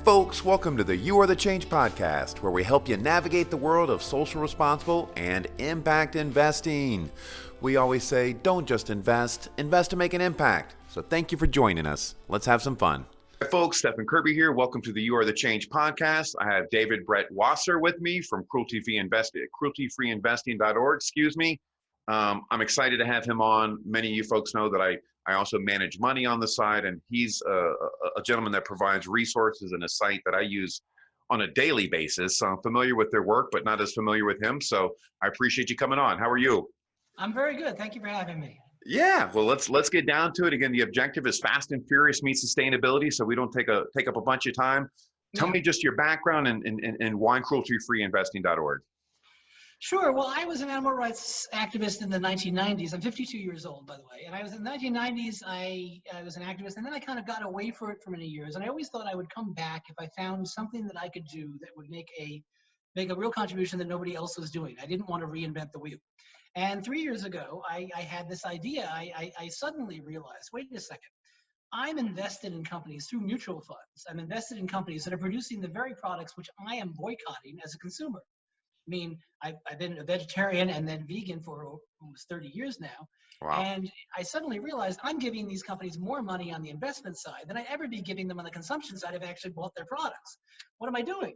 folks, welcome to the You Are the Change podcast, where we help you navigate the world of social responsible and impact investing. We always say, don't just invest, invest to make an impact. So thank you for joining us. Let's have some fun. Hi folks, Stephen Kirby here. Welcome to the You Are the Change podcast. I have David Brett Wasser with me from crueltyfreeinvesting.org. I'm excited to have him on. Many of you folks know that I also manage money on the side, and he's a gentleman that provides resources and a site that I use on a daily basis. So I'm familiar with their work, but not as familiar with him. So I appreciate you coming on. How are you? I'm very good. Thank you for having me. Yeah, well, let's get down to it. Again, the objective is fast and furious meets sustainability, so we don't take up a bunch of time. Tell me just your background and why crueltyfreeinvesting.org. Sure. Well, I was an animal rights activist in the 1990s. I'm 52 years old, by the way. And I was in the 1990s, I was an activist, and then I kind of got away for it for many years. And I always thought I would come back if I found something that I could do that would make a real contribution that nobody else was doing. I didn't want to reinvent the wheel. And 3 years ago, I had this idea. I suddenly realized, wait a second. I'm invested in companies through mutual funds. I'm invested in companies that are producing the very products which I am boycotting as a consumer. I mean, I've been a vegetarian and then vegan for almost 30 years now. Wow. And I suddenly realized I'm giving these companies more money on the investment side than I'd ever be giving them on the consumption side if I actually bought their products. What am I doing?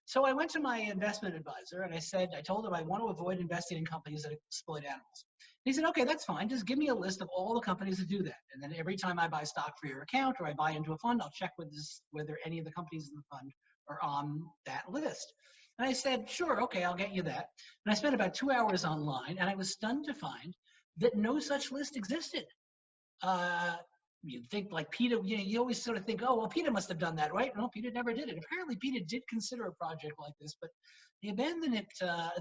So I went to my investment advisor and I told him I want to avoid investing in companies that exploit animals. He said, okay, that's fine. Just give me a list of all the companies that do that. And then every time I buy stock for your account or I buy into a fund, I'll check whether any of the companies in the fund are on that list. And I said, sure, okay, I'll get you that. And I spent about 2 hours online, and I was stunned to find that no such list existed. You'd think like PETA, you always sort of think, oh, well, PETA must have done that, right? No, PETA never did it. Apparently, PETA did consider a project like this, but they abandoned it.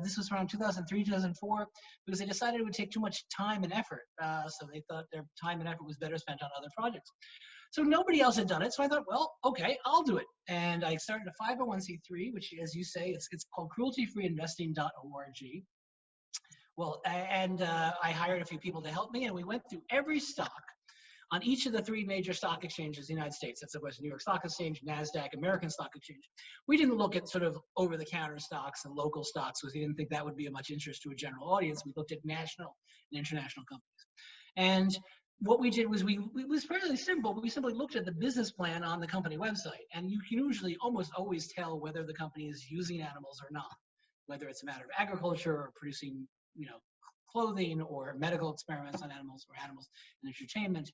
This was around 2003, 2004, because they decided it would take too much time and effort. So they thought their time and effort was better spent on other projects. So nobody else had done it. So I thought, well, okay, I'll do it. And I started a 501c3, which, as you say, it's called crueltyfreeinvesting.org. Well, and I hired a few people to help me, and we went through every stock on each of the three major stock exchanges in the United States. That's, of course, New York Stock Exchange, NASDAQ, American Stock Exchange. We didn't look at sort of over-the-counter stocks and local stocks because we didn't think that would be of much interest to a general audience. We looked at national and international companies. And what we did was it was fairly simple. We simply looked at the business plan on the company website, and you can usually almost always tell whether the company is using animals or not, whether it's a matter of agriculture or producing, clothing or medical experiments on animals or animals in entertainment.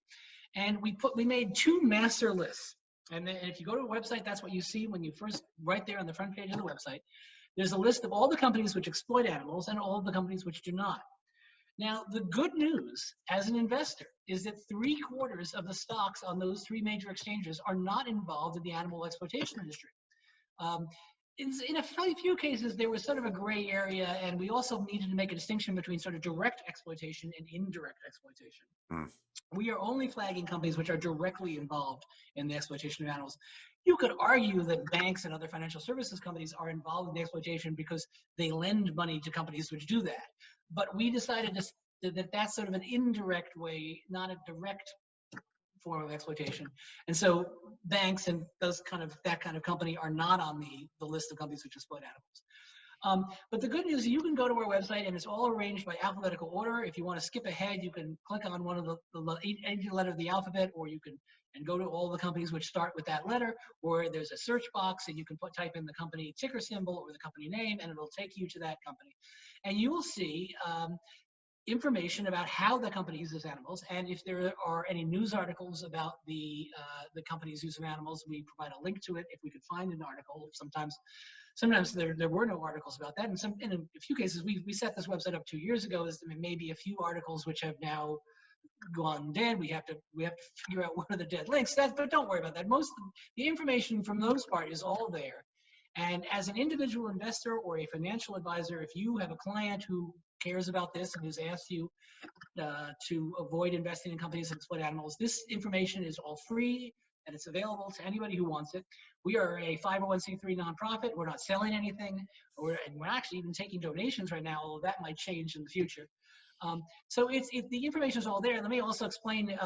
And we made two master lists. And then if you go to a website, that's what you see when you first, right there on the front page of the website, there's a list of all the companies which exploit animals and all the companies which do not. Now, the good news as an investor is that 3/4 of the stocks on those three major exchanges are not involved in the animal exploitation industry. In a few cases, there was sort of a gray area, and we also needed to make a distinction between sort of direct exploitation and indirect exploitation. We are only flagging companies which are directly involved in the exploitation of animals. You could argue that banks and other financial services companies are involved in the exploitation because they lend money to companies which do that. But we decided that that's sort of an indirect way, not a direct form of exploitation. And so banks and that kind of company are not on the list of companies which exploit animals. But the good news is you can go to our website and it's all arranged by alphabetical order. If you want to skip ahead, you can click on one of the any letter of the alphabet, or you can go to all the companies which start with that letter, or there's a search box and you can type in the company ticker symbol or the company name, and it'll take you to that company. And you will see information about how the company uses animals, and if there are any news articles about the company's use of animals, we provide a link to it if we could find an article. Sometimes there were no articles about that, and in a few cases we set this website up 2 years ago. There's maybe a few articles which have now gone dead. We have to figure out what are the dead links. But don't worry about that. Most of the information from those part is all there. And as an individual investor or a financial advisor, if you have a client who cares about this and who's asked you to avoid investing in companies that exploit animals, this information is all free and it's available to anybody who wants it. We are a 501c3 nonprofit. We're not selling anything, and we're actually even taking donations right now, although that might change in the future. So the information is all there. Let me also explain.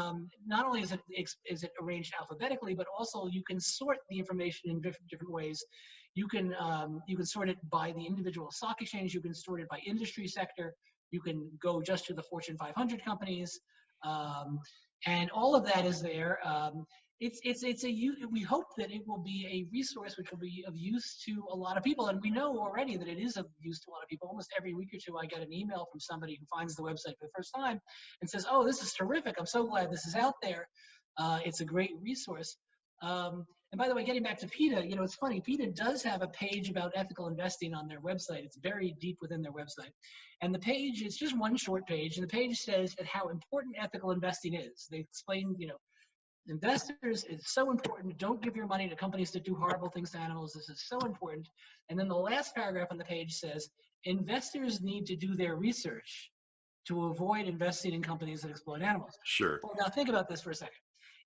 Not only is it arranged alphabetically, but also you can sort the information in different ways. You can sort it by the individual stock exchange. You can sort it by industry sector. You can go just to the Fortune 500 companies, and all of that is there. We hope that it will be a resource which will be of use to a lot of people, and we know already that it is of use to a lot of people. Almost every week or two, I get an email from somebody who finds the website for the first time and says, "Oh, this is terrific! I'm so glad this is out there. It's a great resource." And by the way, getting back to PETA, it's funny. PETA does have a page about ethical investing on their website. It's very deep within their website, and the page is just one short page, and the page says how important ethical investing is. They explain, investors, it's so important. Don't give your money to companies that do horrible things to animals. This is so important. And then the last paragraph on the page says, investors need to do their research to avoid investing in companies that exploit animals. Sure. Well, now think about this for a second.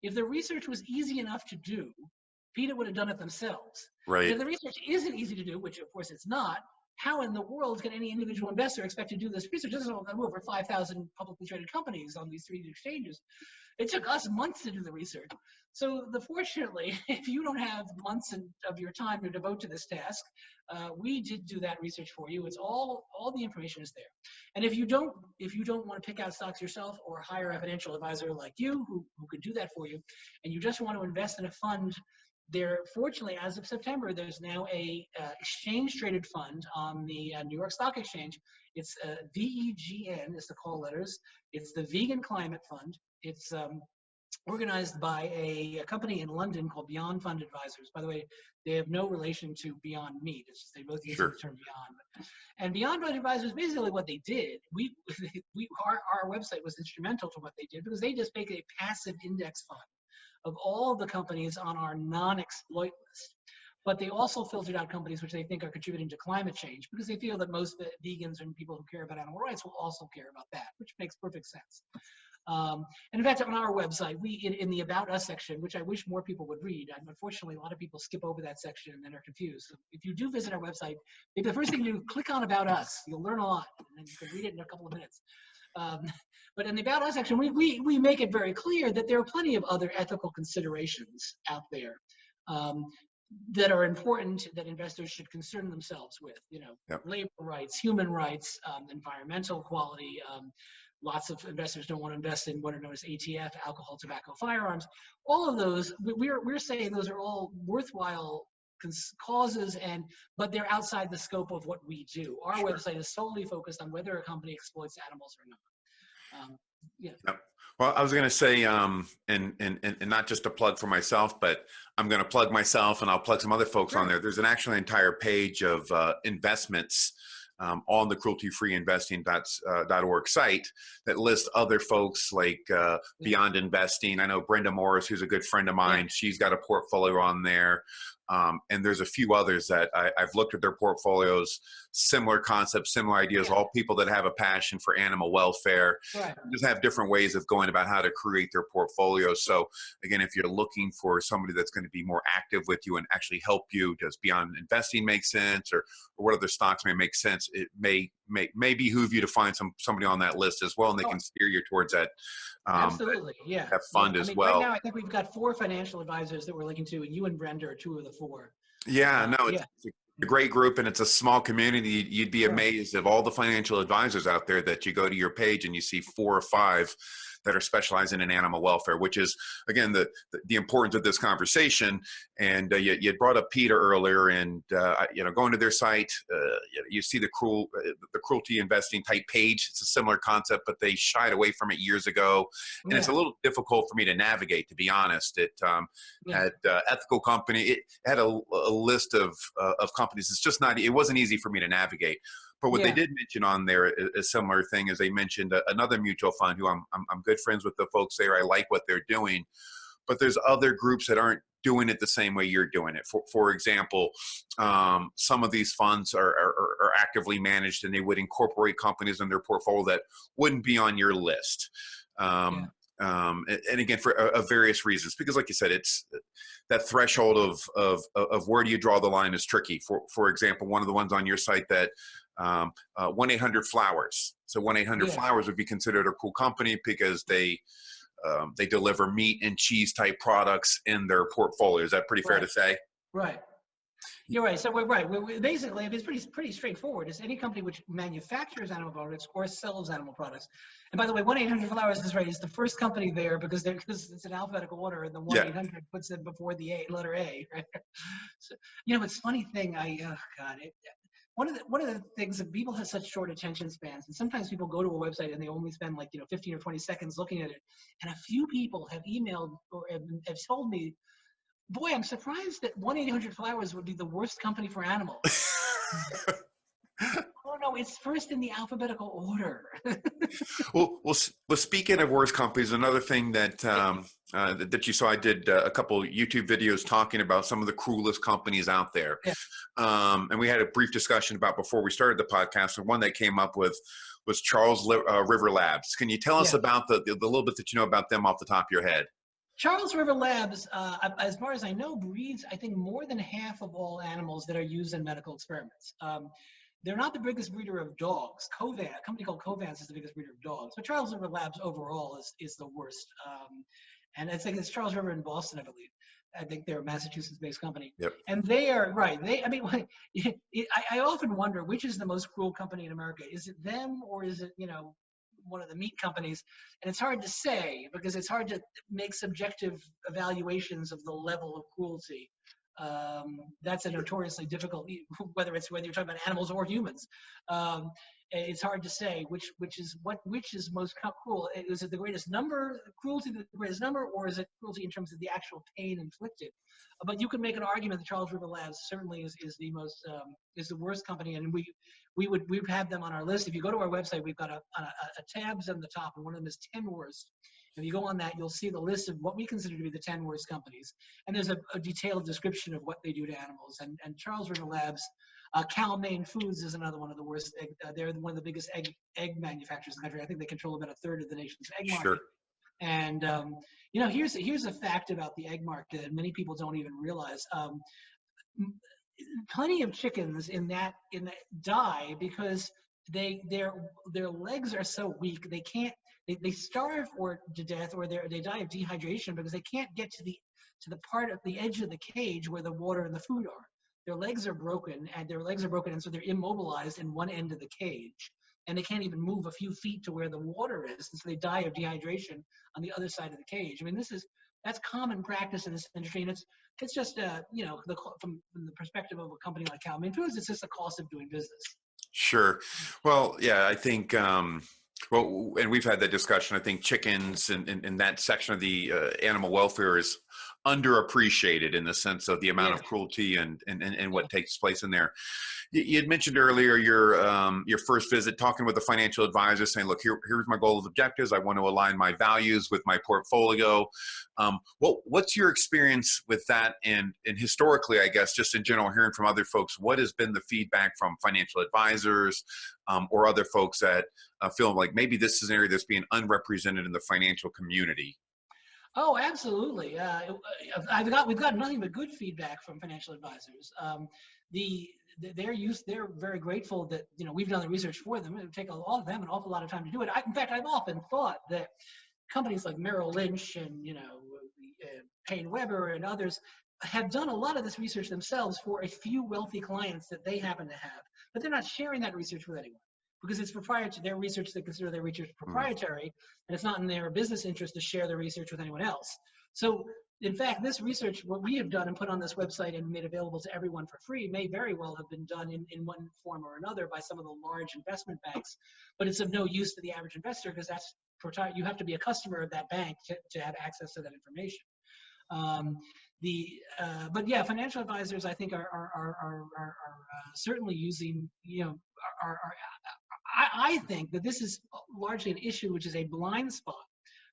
If the research was easy enough to do, PETA would have done it themselves. Right. But if the research isn't easy to do, which of course it's not, how in the world can any individual investor expect to do this research? This is over 5,000 publicly traded companies on these 3 exchanges. It took us months to do the research. So fortunately, if you don't have months of your time to devote to this task, we did do that research for you. It's all the information is there. And if you don't want to pick out stocks yourself or hire a financial advisor like you who could do that for you, and you just want to invest in a fund, fortunately, as of September, there's now a exchange-traded fund on the New York Stock Exchange. It's VEGN is the call letters. It's the Vegan Climate Fund. It's organized by a company in London called Beyond Fund Advisors. By the way, they have no relation to Beyond Meat. It's just they both use the term Beyond. And Beyond Fund Advisors, basically what they did, our website was instrumental to what they did because they just make a passive index fund of all the companies on our non-exploit list. But they also filtered out companies which they think are contributing to climate change because they feel that most vegans and people who care about animal rights will also care about that, which makes perfect sense. And in fact, on our website, in the About Us section, which I wish more people would read, and unfortunately, a lot of people skip over that section and are confused. So if you do visit our website, maybe the first thing you do, click on About Us. You'll learn a lot, and then you can read it in a couple of minutes. But in the About Us section, we make it very clear that there are plenty of other ethical considerations out there that are important that investors should concern themselves with. Labor rights, human rights, environmental quality. Lots of investors don't want to invest in what are known as ATF, alcohol, tobacco, firearms. All of those, we're saying those are all worthwhile causes, but they're outside the scope of what we do. Our website is solely focused on whether a company exploits animals or not. Yep. Well, I was going to say, and not just a plug for myself, but I'm going to plug myself and I'll plug some other folks on there. There's an actually entire page of investments on the cruelty-free-investing.org site that lists other folks like Beyond Investing. I know Brenda Morris, who's a good friend of mine. She's got a portfolio on there. And there's a few others that I've looked at their portfolios, similar concepts, similar ideas, all people that have a passion for animal welfare, just have different ways of going about how to create their portfolio. So again, if you're looking for somebody that's going to be more active with you and actually help you, does Beyond Investing make sense, or what other stocks may make sense, it may behoove you to find somebody on that list as well, and they can steer you towards that. Absolutely, that fund as well. Right now, I think we've got 4 financial advisors that we're looking to, and you and Brenda are 2 of the 4. Yeah, it's a great group, and it's a small community. You'd be amazed of all the financial advisors out there that you go to your page and you see 4 or 5 that are specializing in animal welfare, which is, again, the importance of this conversation. And you had brought up PETA earlier, and going to their site, you see the cruelty investing type page. It's a similar concept, but they shied away from it years ago, and it's a little difficult for me to navigate, to be honest. It had ethical company. It had a list of companies. It's just not. It wasn't easy for me to navigate. But what they did mention on there, a similar thing, is they mentioned another mutual fund who I'm good friends with the folks there. I like what they're doing, but there's other groups that aren't doing it the same way you're doing it. For example, some of these funds are actively managed, and they would incorporate companies in their portfolio that wouldn't be on your list. And again, for various reasons, because like you said, it's that threshold of where do you draw the line is tricky. For example, one of the ones on your site that 1-800-Flowers. So 1-800 Yeah, Flowers would be considered a cool company because they deliver meat and cheese type products in their portfolio. Is that pretty fair right, to say? right. You're right. So we're right. We basically, it's pretty straightforward. It's any company which manufactures animal products or sells animal products. And by the way, 1-800-Flowers is right. It's the first company there because it's an alphabetical order, and the Yeah. 1-800 puts it before the letter A. Right. So it's a funny thing. One of the things that people have such short attention spans, and sometimes people go to a website and they only spend 15 or 20 seconds looking at it. And a few people have emailed or have told me, boy, I'm surprised that 1-800-Flowers would be the worst company for animals. Oh no, it's first in the alphabetical order. Well, speaking of worst companies, another thing that you saw, I did a couple YouTube videos talking about some of the cruelest companies out there. Yeah. And we had a brief discussion about before we started the podcast, and one that came up with was Charles River Labs. Can you tell us Yeah. about the little bit that you know about them off the top of your head? Charles River Labs, as far as I know, breeds, I think, more than half of all animals that are used in medical experiments. They're not the biggest breeder of dogs. A company called Covance is the biggest breeder of dogs. But Charles River Labs overall is the worst. And I think it's Charles River in Boston, I believe. I think they're a Massachusetts-based company. Yep. And they are, right, I often wonder which is the most cruel company in America. Is it them or is it, one of the meat companies? And it's hard to say because it's hard to make subjective evaluations of the level of cruelty. That's a notoriously difficult, whether you're talking about animals or humans. It's hard to say which is most cruel. Is it the greatest number, cruelty to the greatest number, or is it cruelty in terms of the actual pain inflicted? But you can make an argument that Charles River Labs certainly is the most is the worst company, and we've had them on our list. If you go to our website, we've got a tabs on the top, and one of them is 10 worst. If you go on that, you'll see the list of what we consider to be the 10 worst companies. And there's a detailed description of what they do to animals. And Charles River Labs, Cal-Maine Foods is another one of the worst. They're one of the biggest egg manufacturers in the country. I think they control about a third of the nation's egg market. Sure. And, here's a fact about the egg market that many people don't even realize. Plenty of chickens in that die because their legs are so weak they starve or to death or they die of dehydration because they can't get to the part of the edge of the cage where the water and the food are. Their legs are broken, and so they're immobilized in one end of the cage, and they can't even move a few feet to where the water is, and so they die of dehydration on the other side of the cage. I mean, that's common practice in this industry, and it's just from the perspective of a company like Cal-Maine Foods, it's just the cost of doing business. Sure. Well, yeah, I think, and we've had that discussion. I think chickens and that section of the animal welfare is underappreciated in the sense of the amount of cruelty and what takes place in there. You had mentioned earlier your first visit, talking with a financial advisor, saying, "Look, here's my goals, objectives. I want to align my values with my portfolio." What's your experience with that? And historically, I guess, just in general, hearing from other folks, what has been the feedback from financial advisors or other folks that feel like maybe this is an area that's being unrepresented in the financial community? Oh, absolutely. We've got nothing but good feedback from financial advisors. They're very grateful that we've done the research for them. It would take an awful lot of time to do it. In fact, I've often thought that companies like Merrill Lynch and Payne Weber and others have done a lot of this research themselves for a few wealthy clients that they happen to have, but they're not sharing that research with anyone because it's proprietary. Their research, they consider their research proprietary, and it's not in their business interest to share their research with anyone else. So, in fact, this research, what we have done and put on this website and made available to everyone for free, may very well have been done in one form or another by some of the large investment banks, but it's of no use to the average investor because you have to be a customer of that bank to have access to that information. But yeah, financial advisors, I think, are certainly using, I think that this is largely an issue which is a blind spot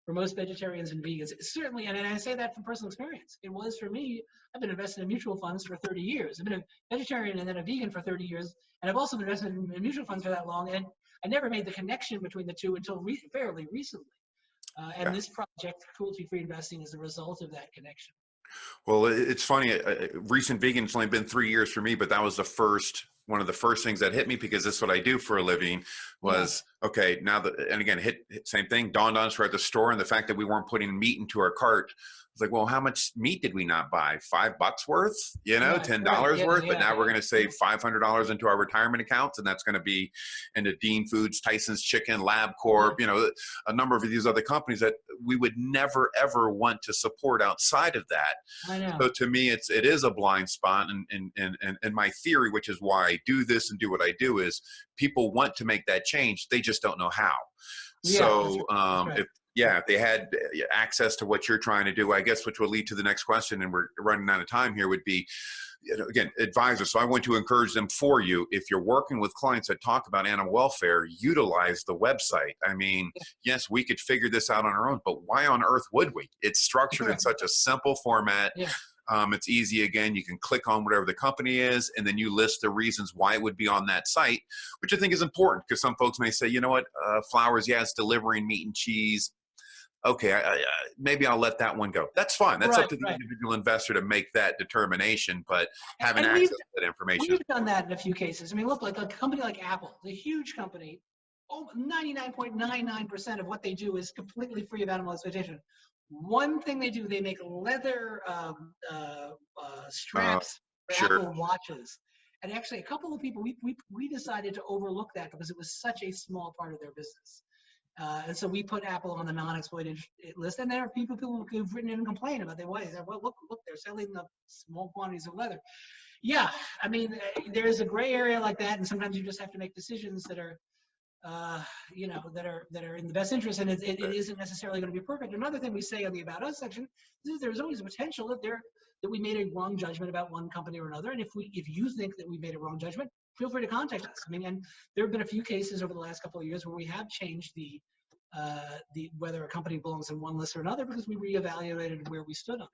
for most vegetarians and vegans. Certainly, and I say that from personal experience. It was for me. I've been invested in mutual funds for 30 years. I've been a vegetarian and then a vegan for 30 years, and I've also been invested in mutual funds for that long, and I never made the connection between the two until fairly recently. And this project, Cruelty-Free Investing, is a result of that connection. Well, it's funny. Recent vegan, it's only been 3 years for me, but that was the first one of the first things that hit me, because this is what I do for a living, Yeah. was okay. Now that, and again, same thing, dawned on us, we're at the store, and the fact that we weren't putting meat into our cart. It's like, well, how much meat did we not buy? $5 worth, Right. Right. $10 Yeah. worth. But Yeah. now we're Yeah. going to save $500 into our retirement accounts, and that's going to be into Dean Foods, Tyson's Chicken, LabCorp, a number of these other companies that we would never ever want to support outside of that. I know. So to me, it is a blind spot, and my theory, which is why I do this and do what I do, is people want to make that change, they just don't know how. Yeah. That's So right. That's right. if they had access to what you're trying to do, I guess, which will lead to the next question, and we're running out of time here, would be, again, advisors. So I want to encourage them for you. If you're working with clients that talk about animal welfare, utilize the website. I mean, yes, we could figure this out on our own, but why on earth would we? It's structured in such a simple format. Yeah. It's easy. Again, you can click on whatever the company is, and then you list the reasons why it would be on that site, which I think is important, because some folks may say, you know what, Flowers, yeah, it's delivering meat and cheese. Okay, maybe I'll let that one go. That's fine. That's up Right. to the Right. individual investor to make that determination, but having And access to that information is we've done that in a few cases. I mean, look, like a company like Apple, the huge company, 99.99% of what they do is completely free of animal exploitation. One thing they do, they make leather uh, straps for sure. Apple watches. And actually, a couple of people, we decided to overlook that because it was such a small part of their business. And so we put Apple on the non-exploited list. And there are people who've written in and complained about their ways. Well, look, they're selling the small quantities of leather. Yeah, I mean, there is a gray area like that, and sometimes you just have to make decisions that are, that are in the best interest, and it isn't necessarily going to be perfect. Another thing we say on the About Us section is there's always a potential that we made a wrong judgment about one company or another, and if you think that we made a wrong judgment, feel free to contact us. I mean, and there have been a few cases over the last couple of years where we have changed the whether a company belongs in one list or another, because we reevaluated where we stood on it.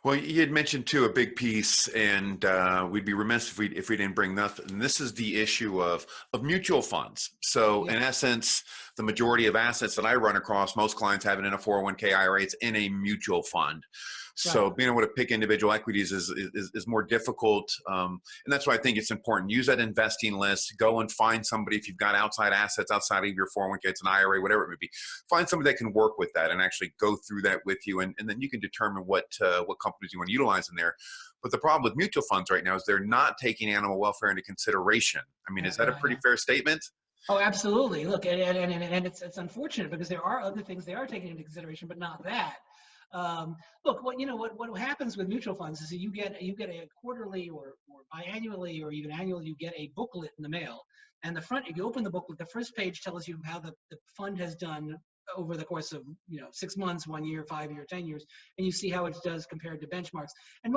Well, you had mentioned too a big piece, and we'd be remiss if we didn't bring that. And this is the issue of mutual funds. So, in essence, the majority of assets that I run across, most clients have it in a 401k IRA. It's in a mutual fund. So being able to pick individual equities is more difficult, and that's why I think it's important. Use that investing list. Go and find somebody, if you've got outside assets outside of your 401k, it's an IRA, whatever it may be. Find somebody that can work with that and actually go through that with you, and then you can determine what companies you want to utilize in there. But the problem with mutual funds right now is they're not taking animal welfare into consideration. I mean, is that a pretty fair statement? Oh, absolutely. Look, and it's unfortunate because there are other things they are taking into consideration, but not that. Look, what happens with mutual funds is that you get a quarterly or biannually or even annually, you get a booklet in the mail. And if you open the booklet, the first page tells you how the fund has done over the course of 6 months, 1 year, 5 years, 10 years, and you see how it does compared to benchmarks. And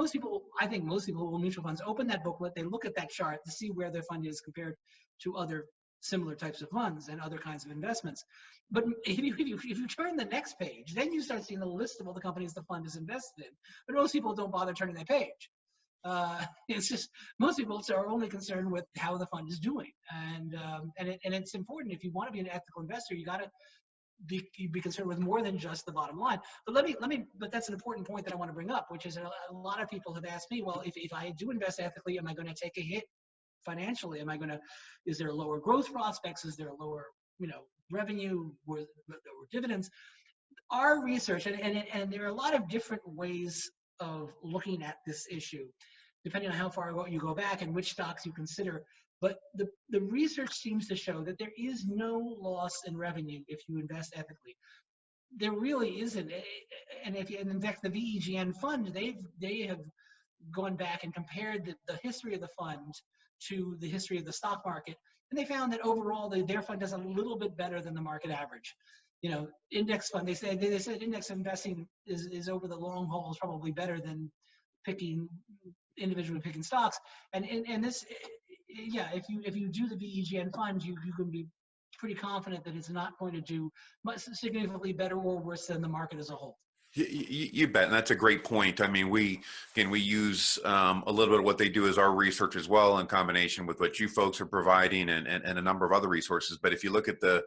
I think most people who own mutual funds open that booklet, they look at that chart to see where their fund is compared to other similar types of funds and other kinds of investments. But if you turn the next page, then you start seeing the list of all the companies the fund is invested in. But most people don't bother turning that page. It's just most people are only concerned with how the fund is doing, and it's important. If you want to be an ethical investor, you got to be concerned with more than just the bottom line. But but that's an important point that I want to bring up, which is a lot of people have asked me, well, if I do invest ethically, am I going to take a hit financially? Is there lower growth prospects? Is there a lower, revenue or dividends? Our research, and there are a lot of different ways of looking at this issue, depending on how far you go back and which stocks you consider. But the research seems to show that there is no loss in revenue if you invest ethically. There really isn't. And in fact, the VEGN fund, they have gone back and compared the history of the fund to the history of the stock market, and they found that overall their fund does a little bit better than the market average. Index fund, they said index investing is over the long haul is probably better than individually picking stocks. And this, if you do the VEGN fund, you can be pretty confident that it's not going to do much significantly better or worse than the market as a whole. You bet, and that's a great point. I mean, we use a little bit of what they do as our research as well, in combination with what you folks are providing, and a number of other resources. But if you look at the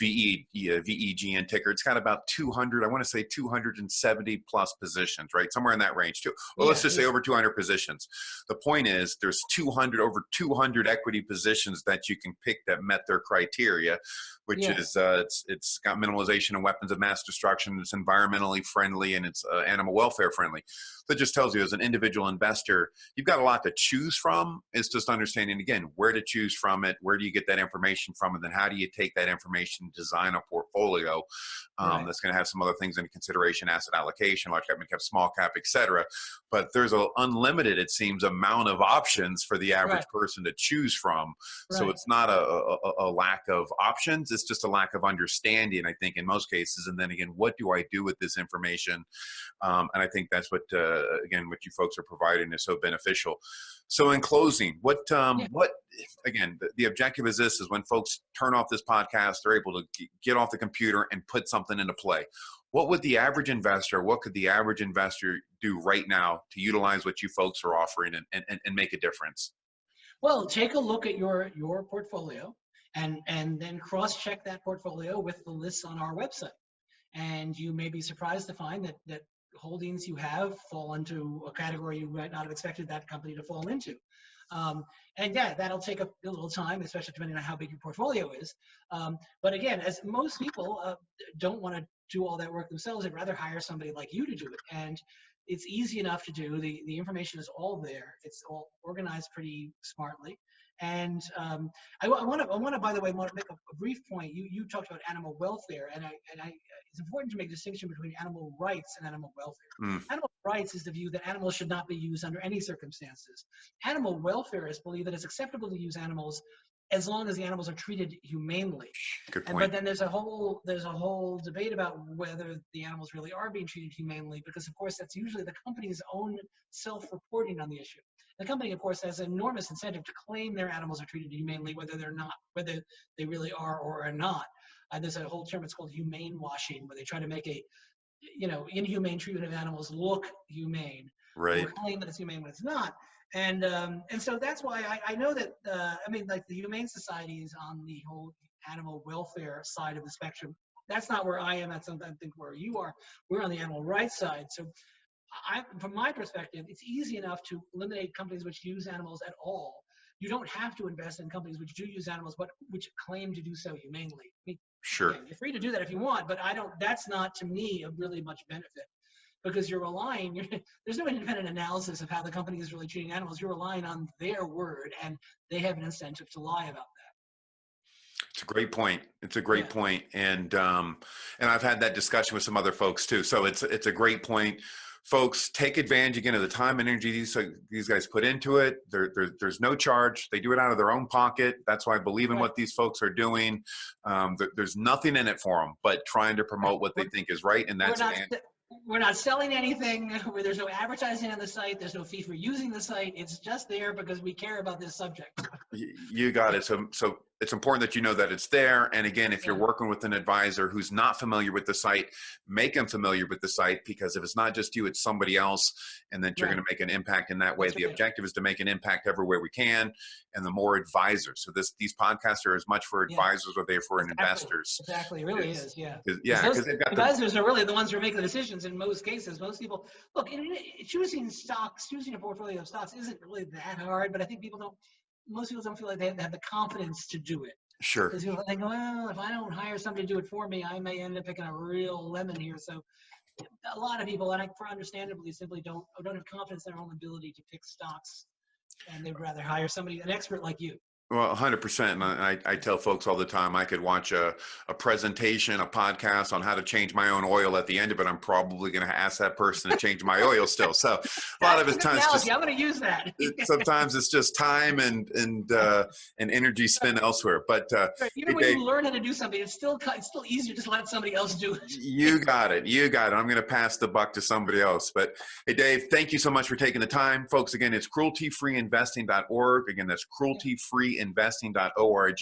VEGN ticker, it's got about 200, I want to say 270 plus positions, right, somewhere in that range too. Well, let's Yeah, just say yeah, over 200 positions. The point is, there's over 200 equity positions that you can pick that met their criteria, which yeah. is it's got minimalization of weapons of mass destruction, it's environmentally friendly, and it's animal welfare friendly. That just tells you, as an individual investor, you've got a lot to choose from. It's just understanding, again, where to choose from it, where do you get that information from, and then how do you take that information, design a portfolio Right, that's going to have some other things into consideration: asset allocation, large cap, mid cap, small cap, etc. But there's an unlimited, it seems, amount of options for the average right, person to choose from. So right. it's not a lack of options, it's just a lack of understanding, I think, in most cases. And then again, what do I do with this information? And I think that's what, again, what you folks are providing is so beneficial. So in closing, Yeah. what again, the objective is this: is when folks turn off this podcast, they're able to get off the computer and put something into play. What would the average investor, what could the average investor do right now to utilize what you folks are offering, and make a difference? Well, take a look at your portfolio and then cross-check that portfolio with the lists on our website. And you may be surprised to find that holdings you have fall into a category you might not have expected that company to fall into. Um, and yeah, that'll take a little time, especially depending on how big your portfolio is. But again, as most people don't want to do all that work themselves, they'd rather hire somebody like you to do it. And it's easy enough to do. The information is all there. It's all organized pretty smartly. And I want to, by the way, want to make a brief point. You talked about animal welfare, and it's important to make a distinction between animal rights and animal welfare. Mm, Animal rights is the view that animals should not be used under any circumstances. Animal welfarists believe that it's acceptable to use animals as long as the animals are treated humanely. good And but point. then there's a whole debate about whether the animals really are being treated humanely, because of course that's usually the company's own self-reporting on the issue. The company, of course, has enormous incentive to claim their animals are treated humanely, whether they really are or are not. There's a whole term, it's called humane washing, where they try to make inhumane treatment of animals look humane, or Right. claim that it's humane when it's not. And so that's why I know that like the Humane Society is on the whole animal welfare side of the spectrum. That's not where I am. That's something I think where you are. We're on the animal rights side. So from my perspective, it's easy enough to eliminate companies which use animals at all. You don't have to invest in companies which do use animals, but which claim to do so humanely. I mean, Sure. again, you're free to do that if you want, but I don't. That's not, to me, a really much benefit, because there's no independent analysis of how the company is really treating animals. You're relying on their word, and they have an incentive to lie about It's a great point. It's a that. great Yeah, point. And I've had that discussion with some other folks too. So it's a great point. Folks, take advantage again of the time and energy these guys put into it. There's no charge. They do it out of their own pocket. That's why I believe in right, what these folks are doing. There's nothing in it for them but trying to right. promote what they think is right, and We're that's not we're not selling anything. Where there's no advertising on the site. There's no fee for using the site. It's just there because we care about this subject. You got it. So it's important that you know that it's there. And again, if you're Yeah, working with an advisor who's not familiar with the site, make them familiar with the site, because if it's not just you, it's somebody else, and then you're going right. to make an impact in that way. That's The right. objective is to make an impact everywhere we can, and the more advisors. So these podcasts are as much for Yeah, advisors as they are for exactly. investors. Exactly. It really is. Yeah. Because Yeah, those because they've got the advisors are really the ones who are making the decisions in most cases. Most people look choosing a portfolio of stocks isn't really that hard, but I think most people don't feel like they have the confidence to do it. sure. Because people think, well, if I don't hire somebody to do it for me, I may end up picking a real lemon here. So a lot of people, and for understandably, simply don't have confidence in their own ability to pick stocks, and they'd rather hire an expert like you. Well, 100%. And I tell folks all the time, I could watch a presentation, a podcast on how to change my own oil. At the end of it, I'm probably going to ask that person to change my oil still. So a lot of That's a it's good times analogy. just I'm going to use that. sometimes it's just time and energy spent elsewhere. But Right. Even hey, when Dave, you learn how to do something, it's still easier to just let somebody else do it. you got it. You got it. I'm going to pass the buck to somebody else. But hey, Dave, thank you so much for taking the time. Folks, again, it's crueltyfreeinvesting.org. Again, that's Yeah. crueltyfreeinvesting.org.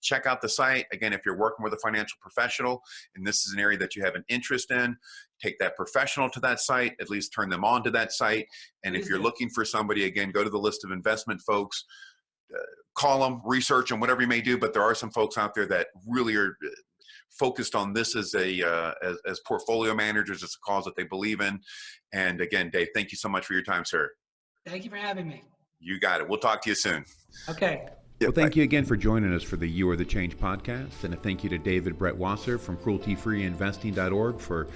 check out the site. Again, if you're working with a financial professional and this is an area that you have an interest in, take that professional to that site, at least turn them on to that site. And if you're looking for somebody, again, go to the list of investment folks, call them, research them, whatever you may do. But there are some folks out there that really are focused on this as as portfolio managers. It's a cause that they believe in. And again, Dave, thank you so much for your time, sir. Thank you for having me. You got it. We'll talk to you soon. Okay. Well, thank you again for joining us for the You Are the Change podcast. And a thank you to David Brett Wasser from crueltyfreeinvesting.org for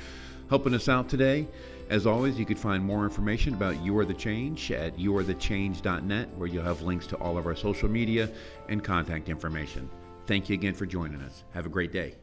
helping us out today. As always, you could find more information about You Are the Change at youarethechange.net, where you'll have links to all of our social media and contact information. Thank you again for joining us. Have a great day.